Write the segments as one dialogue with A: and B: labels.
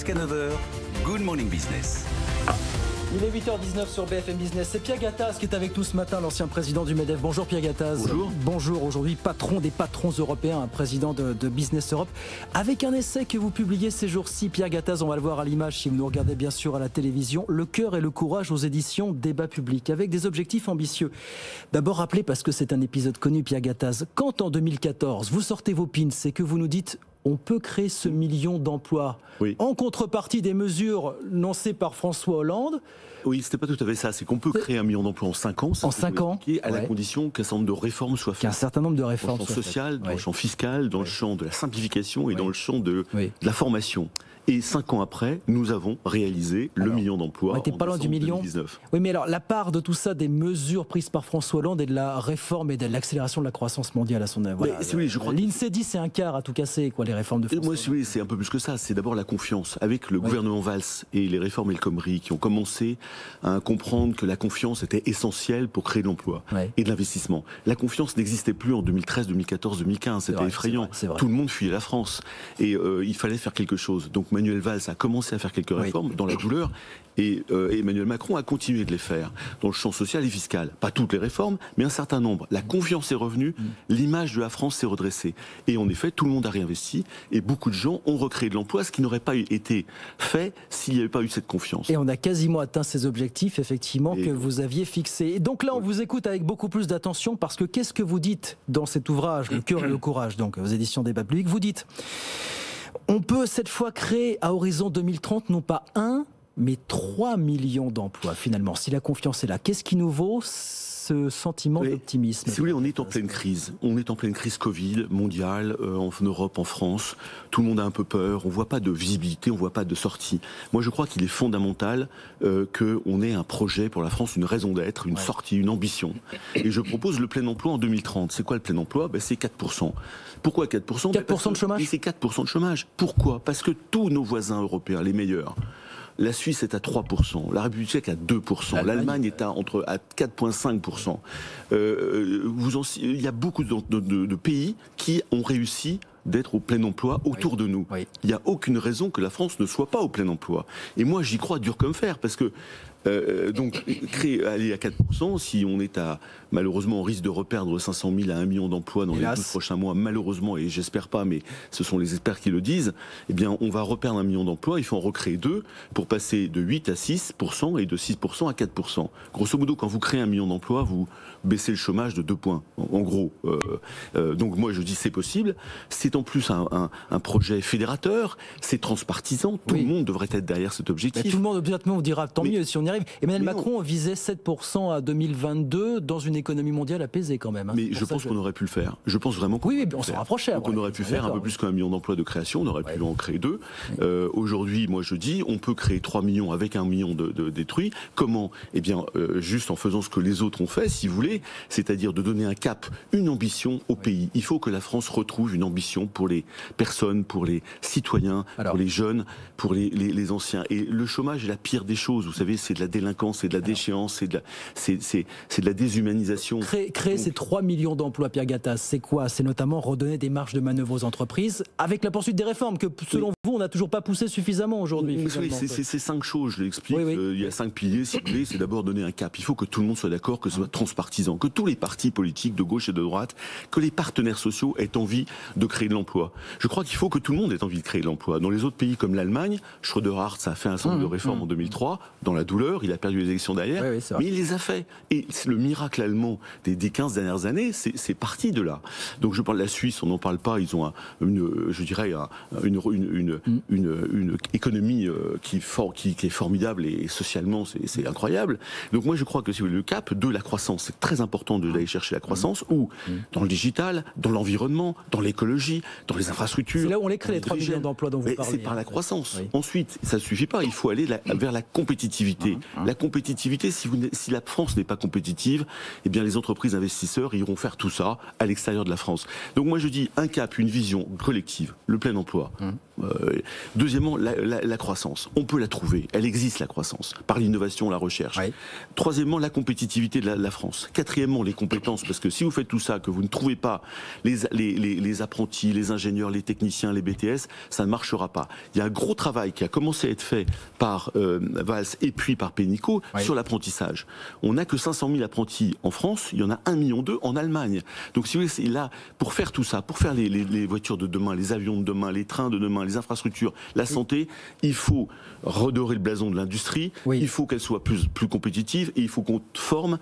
A: Jusqu'à 9h, Good Morning Business.
B: Il est 8h19 sur BFM Business. C'est Pierre Gattaz qui est avec nous ce matin, l'ancien président du MEDEF. Bonjour Pierre Gattaz.
C: Bonjour.
B: Bonjour, aujourd'hui patron des patrons européens, président de Business Europe. Avec un essai que vous publiez ces jours-ci, Pierre Gattaz, on va le voir à l'image si vous nous regardez bien sûr à la télévision. Le cœur et le courage aux éditions Débat Public, avec des objectifs ambitieux. D'abord rappelez, parce que c'est un épisode connu Pierre Gattaz, quand en 2014 vous sortez vos pins, c'est que vous nous dites on peut créer ce million d'emplois en contrepartie des mesures lancées par François Hollande.
C: Oui, c'était pas tout à fait ça. C'est qu'on peut créer 1 million d'emplois en 5 ans.
B: En 5 ans,
C: à la condition qu'un certain nombre de réformes soient faites.
B: Qu'un certain nombre de réformes
C: dans le champ social, dans le champ fiscal, dans le champ de la simplification et dans le champ de la formation. Et 5 ans après, nous avons réalisé le million d'emplois.
B: On n'était pas loin du million.
C: 2019.
B: Oui, mais alors la part de tout ça, des mesures prises par François Hollande et de la réforme et de l'accélération de la croissance mondiale à son œuvre. L'INSEE dit c'est un quart à tout casser, quoi, les réformes de François Hollande.
C: Moi, c'est un peu plus que ça. C'est d'abord la confiance. Avec le gouvernement Valls et les réformes El Khomri qui ont commencé à comprendre que la confiance était essentielle pour créer de l'emploi et de l'investissement. La confiance n'existait plus en 2013, 2014, 2015. C'était effrayant.
B: C'est vrai.
C: Tout le monde fuyait la France. Et il fallait faire quelque chose. Donc Manuel Valls a commencé à faire quelques réformes dans la douleur et Emmanuel Macron a continué de les faire dans le champ social et fiscal. Pas toutes les réformes, mais un certain nombre. La confiance est revenue, l'image de la France s'est redressée. Et en effet, tout le monde a réinvesti et beaucoup de gens ont recréé de l'emploi, ce qui n'aurait pas été fait s'il n'y avait pas eu cette confiance.
B: Et on a quasiment atteint ces objectifs, effectivement, que vous aviez fixés. Et donc là, on vous écoute avec beaucoup plus d'attention parce que qu'est-ce que vous dites dans cet ouvrage, Le cœur et le courage, donc aux éditions Débat Public? Vous dites: on peut cette fois créer à horizon 2030 non pas 1, mais 3 millions d'emplois finalement. Si la confiance est là, qu'est-ce qui nous vaut ce sentiment d'optimisme?
C: Si vous voulez, on est en pleine crise. On est en pleine crise Covid mondiale, en Europe, en France. Tout le monde a un peu peur. On ne voit pas de visibilité, on ne voit pas de sortie. Moi, je crois qu'il est fondamental qu'on ait un projet pour la France, une raison d'être, une sortie, une ambition. Et je propose le plein emploi en 2030. C'est quoi le plein emploi? C'est 4%. Pourquoi 4%?
B: 4% de chômage?
C: C'est 4% de chômage. Pourquoi? Parce que tous nos voisins européens, les meilleurs, la Suisse est à 3%, la République tchèque à 2%, l'Allemagne est à 4,5%. Il y a beaucoup de pays qui ont réussi d'être au plein emploi autour de nous. Il n'y a aucune raison que la France ne soit pas au plein emploi. Et moi, j'y crois dur comme fer, parce que donc aller à 4%, si on est malheureusement on risque de reperdre 500 000 à 1 million d'emplois dans les 12 prochains mois, malheureusement, et j'espère pas, mais ce sont les experts qui le disent, eh bien on va reperdre 1 million d'emplois, il faut en recréer 2 pour passer de 8 à 6% et de 6% à 4%. Grosso modo, quand vous créez 1 million d'emplois, vous baissez le chômage de 2 points, en gros. Donc moi je dis c'est possible, c'est en plus un projet fédérateur, c'est transpartisan, tout le monde devrait être derrière cet objectif.
B: Mais tout le monde obligatoirement vous dira tant mieux si on y arrive. Emmanuel Macron visait 7% à 2022 dans une économie mondiale apaisée quand même.
C: Mais je pense qu'on aurait pu le faire. Je pense vraiment qu'on
B: on s'en rapprochait.
C: On aurait pu faire un peu plus qu'1 million d'emplois de création, on aurait pu en créer 2. Aujourd'hui, moi je dis, on peut créer 3 millions avec 1 million de détruits. Comment? Eh bien, juste en faisant ce que les autres ont fait, si vous voulez, c'est-à-dire de donner un cap, une ambition au pays. Il faut que la France retrouve une ambition pour les personnes, pour les citoyens, pour les jeunes, pour les anciens. Et le chômage est la pire des choses. Vous savez, c'est de la délinquance, c'est de la déchéance, c'est de la déshumanisation.
B: Créer ces 3 millions d'emplois, Pierre Gattaz, c'est quoi? C'est notamment redonner des marges de manœuvre aux entreprises avec la poursuite des réformes que, selon vous, on n'a toujours pas poussé suffisamment aujourd'hui.
C: C'est 5 choses, je l'explique. Il y a 5 piliers, si vous voulez. C'est d'abord donner un cap. Il faut que tout le monde soit d'accord, que ce soit transpartisan, que tous les partis politiques de gauche et de droite, que les partenaires sociaux aient envie de créer de l'emploi. Je crois qu'il faut que tout le monde ait envie de créer de l'emploi. Dans les autres pays comme l'Allemagne, Schröder-Hartz a fait un certain nombre de réformes en 2003, dans la douleur, il a perdu les élections derrière, mais il les a fait. Et c'est le miracle allemand des 15 dernières années, c'est parti de là. Donc je parle de la Suisse, on n'en parle pas, ils ont une économie qui est formidable et socialement c'est incroyable. Donc moi je crois que si vous voulez, le cap de la croissance, c'est très important d'aller chercher la croissance, ou dans le digital, dans l'environnement, dans l'écologie, dans les infrastructures.
B: C'est là où on les crée, les 3 millions d'emplois dont vous parlez.
C: C'est par la croissance. Ensuite, ça ne suffit pas, il faut aller vers la compétitivité. La compétitivité, si la France n'est pas compétitive, eh bien les entreprises investisseurs iront faire tout ça à l'extérieur de la France. Donc moi je dis un cap, une vision collective, le plein emploi. Deuxièmement, la croissance. On peut la trouver, elle existe la croissance, par l'innovation, la recherche. Troisièmement, la compétitivité de la France. Quatrièmement, les compétences, parce que si vous faites tout ça, que vous ne trouvez pas les apprentis, les ingénieurs, les techniciens, les BTS, ça ne marchera pas. Il y a un gros travail qui a commencé à être fait par Valls et puis par Pénicaud sur l'apprentissage. On n'a que 500 000 apprentis en France, il y en a 1,2 million en Allemagne. Donc si vous voulez, là, pour faire tout ça, pour faire les voitures de demain, les avions de demain, les trains de demain, les infrastructures, la santé, il faut redorer le blason de l'industrie, il faut qu'elle soit plus compétitive et il faut qu'on forme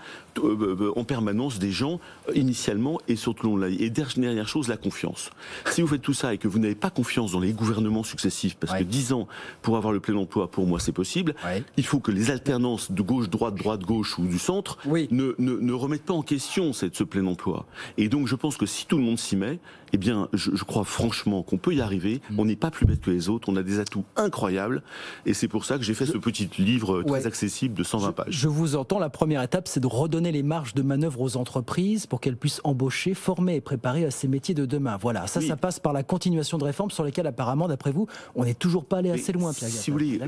C: en permanence des gens initialement et surtout long terme. Et dernière chose, la confiance. Si vous faites tout ça et que vous n'avez pas confiance dans les gouvernements successifs, parce que 10 ans pour avoir le plein emploi, pour moi c'est possible, il faut que les alternances de gauche-droite, droite-gauche ou du centre ne remettent pas en question ce plein emploi. Et donc je pense que si tout le monde s'y met, eh bien je crois franchement qu'on peut y arriver. On n'est pas plus bête que les autres, on a des atouts incroyables et c'est pour ça que j'ai fait ce petit livre très accessible de 120 pages.
B: Je vous entends, la première étape c'est de redonner les marges de manœuvre aux entreprises pour qu'elles puissent embaucher, former et préparer à ces métiers de demain. Voilà, ça passe par la continuation de réformes sur lesquelles apparemment, d'après vous, on n'est toujours pas allé assez loin, Pierre Gattaz.
C: Si vous voulez,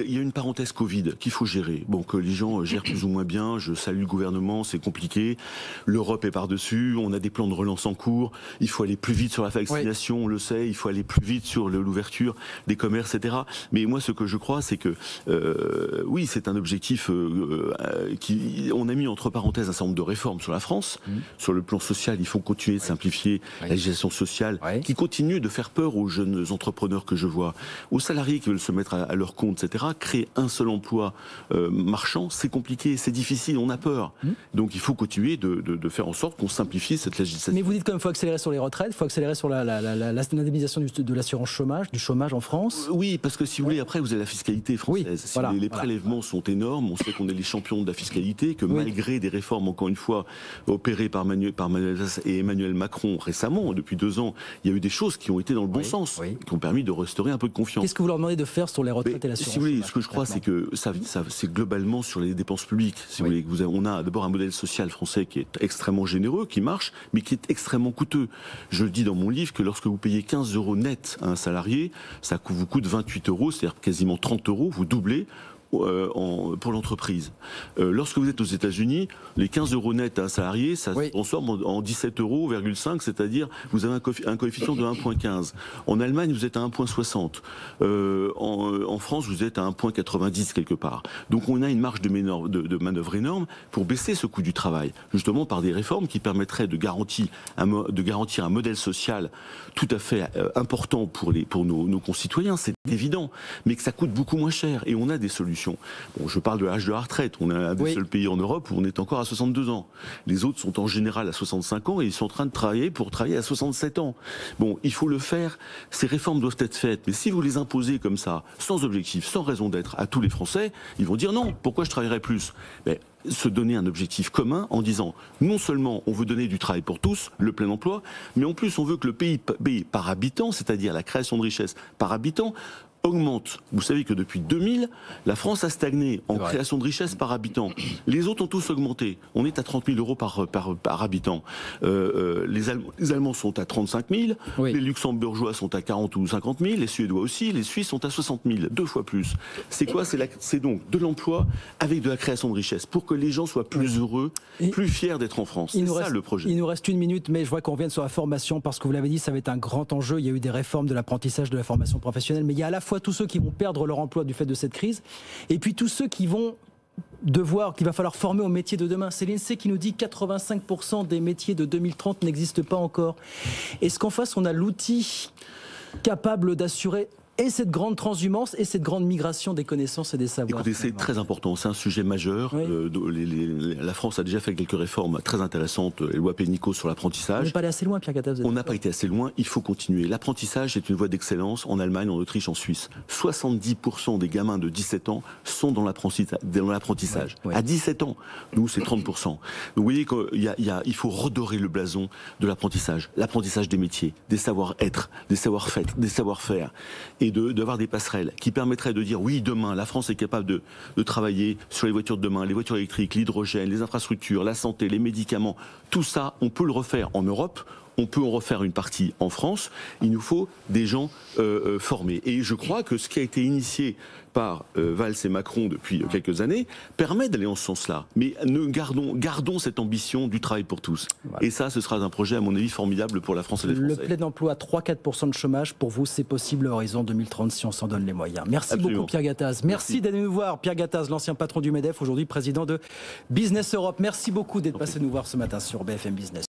C: il y a une parenthèse Covid qu'il faut gérer. Bon, que les gens gèrent plus ou moins bien, je salue le gouvernement, c'est compliqué. L'Europe est par-dessus, on a des plans de relance en cours, il faut aller plus vite sur la vaccination, on le sait, il faut aller plus vite sur l'ouverture des commerces, etc. Mais moi, ce que je crois, c'est que, oui, c'est un objectif on a mis entre parenthèses un certain nombre de réformes sur la France. Sur le plan social, il faut continuer de simplifier la législation sociale, qui continue de faire peur aux jeunes entrepreneurs que je vois, aux salariés qui veulent se mettre à leur compte, etc. Créer un seul emploi marchand, c'est compliqué, c'est difficile, on a peur. Donc il faut continuer de faire en sorte qu'on simplifie cette législation.
B: Mais vous dites quand même qu'il faut accélérer sur les retraites, il faut accélérer sur l'indemnisation de l'assurance chômage, du chômage en France.
C: Oui, parce que si vous voulez, après vous avez la fiscalité française. Les prélèvements sont énormes, on sait qu'on est les champions de la fiscalité, que malgré des réformes, encore une fois, opérées par Manuel Valls et Emmanuel Macron récemment, depuis 2 ans, il y a eu des choses qui ont été dans le bon sens, qui ont permis de restaurer un peu de confiance.
B: Qu'est-ce que vous leur demandez de faire sur les retraites et l'assurance chômage?
C: Si vous voulez, ce que je crois, c'est que c'est globalement sur les dépenses publiques. Si vous voulez, on a d'abord un modèle social français qui est extrêmement généreux, qui marche, mais qui est extrêmement coûteux. Je dis dans mon livre que lorsque vous payez 15 € net à un salarié, ça vous coûte 28 €, c'est-à-dire quasiment 30 €, vous doublez pour l'entreprise. Lorsque vous êtes aux États-Unis, les 15 € net à un salarié, ça se transforme en 17,5 €, c'est-à-dire vous avez un coefficient de 1,15. En Allemagne, vous êtes à 1,60. En France, vous êtes à 1,90 quelque part. Donc on a une marge de manœuvre énorme pour baisser ce coût du travail, justement par des réformes qui permettraient de garantir un modèle social tout à fait important pour nos concitoyens, c'est évident, mais que ça coûte beaucoup moins cher et on a des solutions. Bon, je parle de l'âge de la retraite. On est un des seuls pays en Europe où on est encore à 62 ans. Les autres sont en général à 65 ans et ils sont en train de travailler à 67 ans. Bon, il faut le faire. Ces réformes doivent être faites. Mais si vous les imposez comme ça, sans objectif, sans raison d'être à tous les Français, ils vont dire non, pourquoi je travaillerai plus ? Mais se donner un objectif commun en disant non seulement on veut donner du travail pour tous, le plein emploi, mais en plus on veut que le PIB par habitant, c'est-à-dire la création de richesse par habitant, augmente. Vous savez que depuis 2000, la France a stagné en création de richesse par habitant. Les autres ont tous augmenté. On est à 30 000 € par habitant. Les Allemands sont à 35 000, les Luxembourgeois sont à 40 ou 50 000, les Suédois aussi, les Suisses sont à 60 000, 2 fois plus. C'est quoi ? C'est donc de l'emploi avec de la création de richesse, pour que les gens soient plus heureux, plus fiers d'être en France. C'est ça le projet.
B: Il nous reste 1 minute, mais je vois qu'on revient sur la formation, parce que vous l'avez dit, ça va être un grand enjeu. Il y a eu des réformes de l'apprentissage, de la formation professionnelle, mais il y a à la fois tous ceux qui vont perdre leur emploi du fait de cette crise, et puis tous ceux qui vont qu'il va falloir former au métier de demain. C'est l'INSEE qui nous dit que 85% des métiers de 2030 n'existent pas encore. Est-ce qu'en face, on a l'outil capable d'assurer et cette grande transhumance et cette grande migration des connaissances et des savoirs?
C: Écoutez, c'est très important, c'est un sujet majeur. La France a déjà fait quelques réformes très intéressantes, les lois Pénicaud sur l'apprentissage.
B: On n'est pas allé assez loin, Pierre Gattaz.
C: On n'a pas été assez loin, il faut continuer. L'apprentissage est une voie d'excellence en Allemagne, en Autriche, en Suisse. 70% des gamins de 17 ans sont dans l'apprentissage. À 17 ans, nous c'est 30%. Donc vous voyez qu'il faut redorer le blason de l'apprentissage des métiers, des savoir-être, des savoir-faire. Et d'avoir des passerelles qui permettraient de dire oui, demain, la France est capable de travailler sur les voitures de demain, les voitures électriques, l'hydrogène, les infrastructures, la santé, les médicaments. Tout ça, on peut le refaire en Europe. on peut en refaire une partie en France. Il nous faut des gens formés. Et je crois que ce qui a été initié par Valls et Macron depuis quelques années permet d'aller en ce sens-là. Mais gardons cette ambition du travail pour tous. Voilà. Et ça, ce sera un projet, à mon avis, formidable pour la France et les Français.
B: Le plein emploi, 3-4% de chômage, pour vous, c'est possible à horizon 2030 si on s'en donne les moyens. Merci beaucoup, Pierre Gattaz. Merci d'être venu nous voir. Pierre Gattaz, l'ancien patron du MEDEF, aujourd'hui président de Business Europe. Merci beaucoup d'être passé nous voir ce matin sur BFM Business.